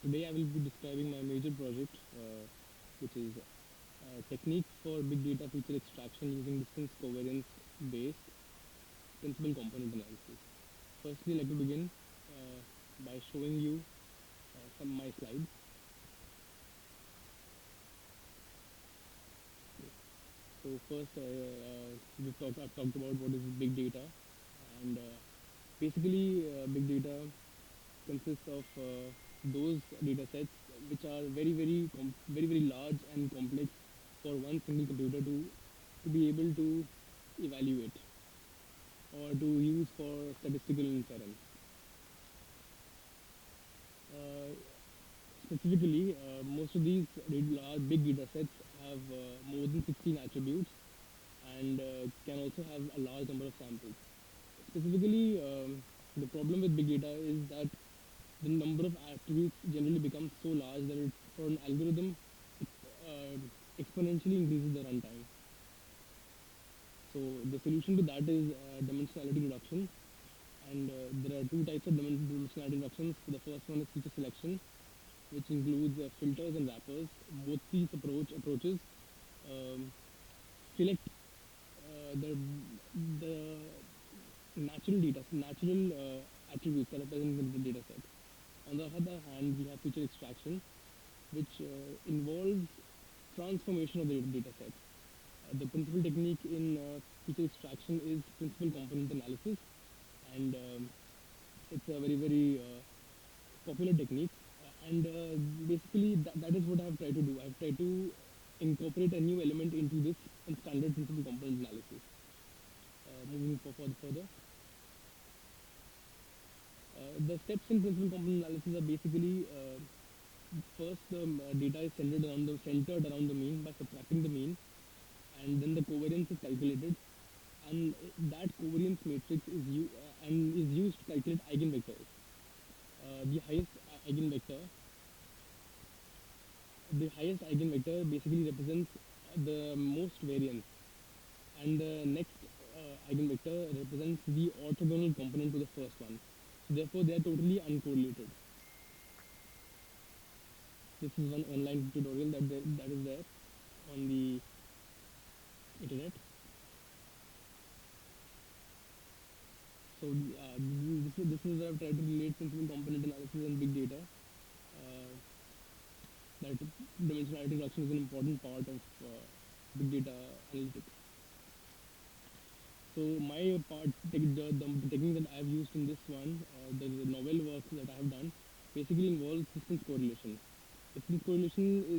Today I will be describing my major project, which is techniques for big data feature extraction using distance covariance based principal component analysis. Firstly, I'd like to begin by showing you some my slides. So first, I've talked about what is big data, and basically, big data consists of those data sets which are very large and complex for one single computer to be able to evaluate or to use for statistical inference. Uh, Specifically, most of these large big data sets have more than 16 attributes and can also have a large number of samples. Specifically, the problem with big data is that the number of attributes generally becomes so large that for an algorithm, it exponentially increases the runtime. So the solution to that is dimensionality reduction, and there are two types of dimensionality reductions. The first one is feature selection, which includes filters and wrappers. Both these approaches um, select the natural attributes that are present in the data set. On the other hand, we have feature extraction, which involves transformation of the data set. The principal technique in feature extraction is principal component analysis, and it's a very popular technique. And basically, that is what I have tried to do. I have tried to incorporate a new element into this standard principal component analysis. Moving further, the steps in principal component analysis are basically first the data is centered around the mean by subtracting the mean, and then the covariance is calculated, and that covariance matrix is used to calculate eigenvectors. The highest eigenvector basically represents the most variance, and the next eigenvector represents the orthogonal component to the first one. So therefore, they are totally uncorrelated. This is one online tutorial that is there on the internet. So this is where I've tried to relate principal component analysis and big data. Uh, that dimensionality reduction is an important part of big data analytics. So my the technique that I have used in this one, the novel work that I have done, basically involves distance correlation. Distance correlation is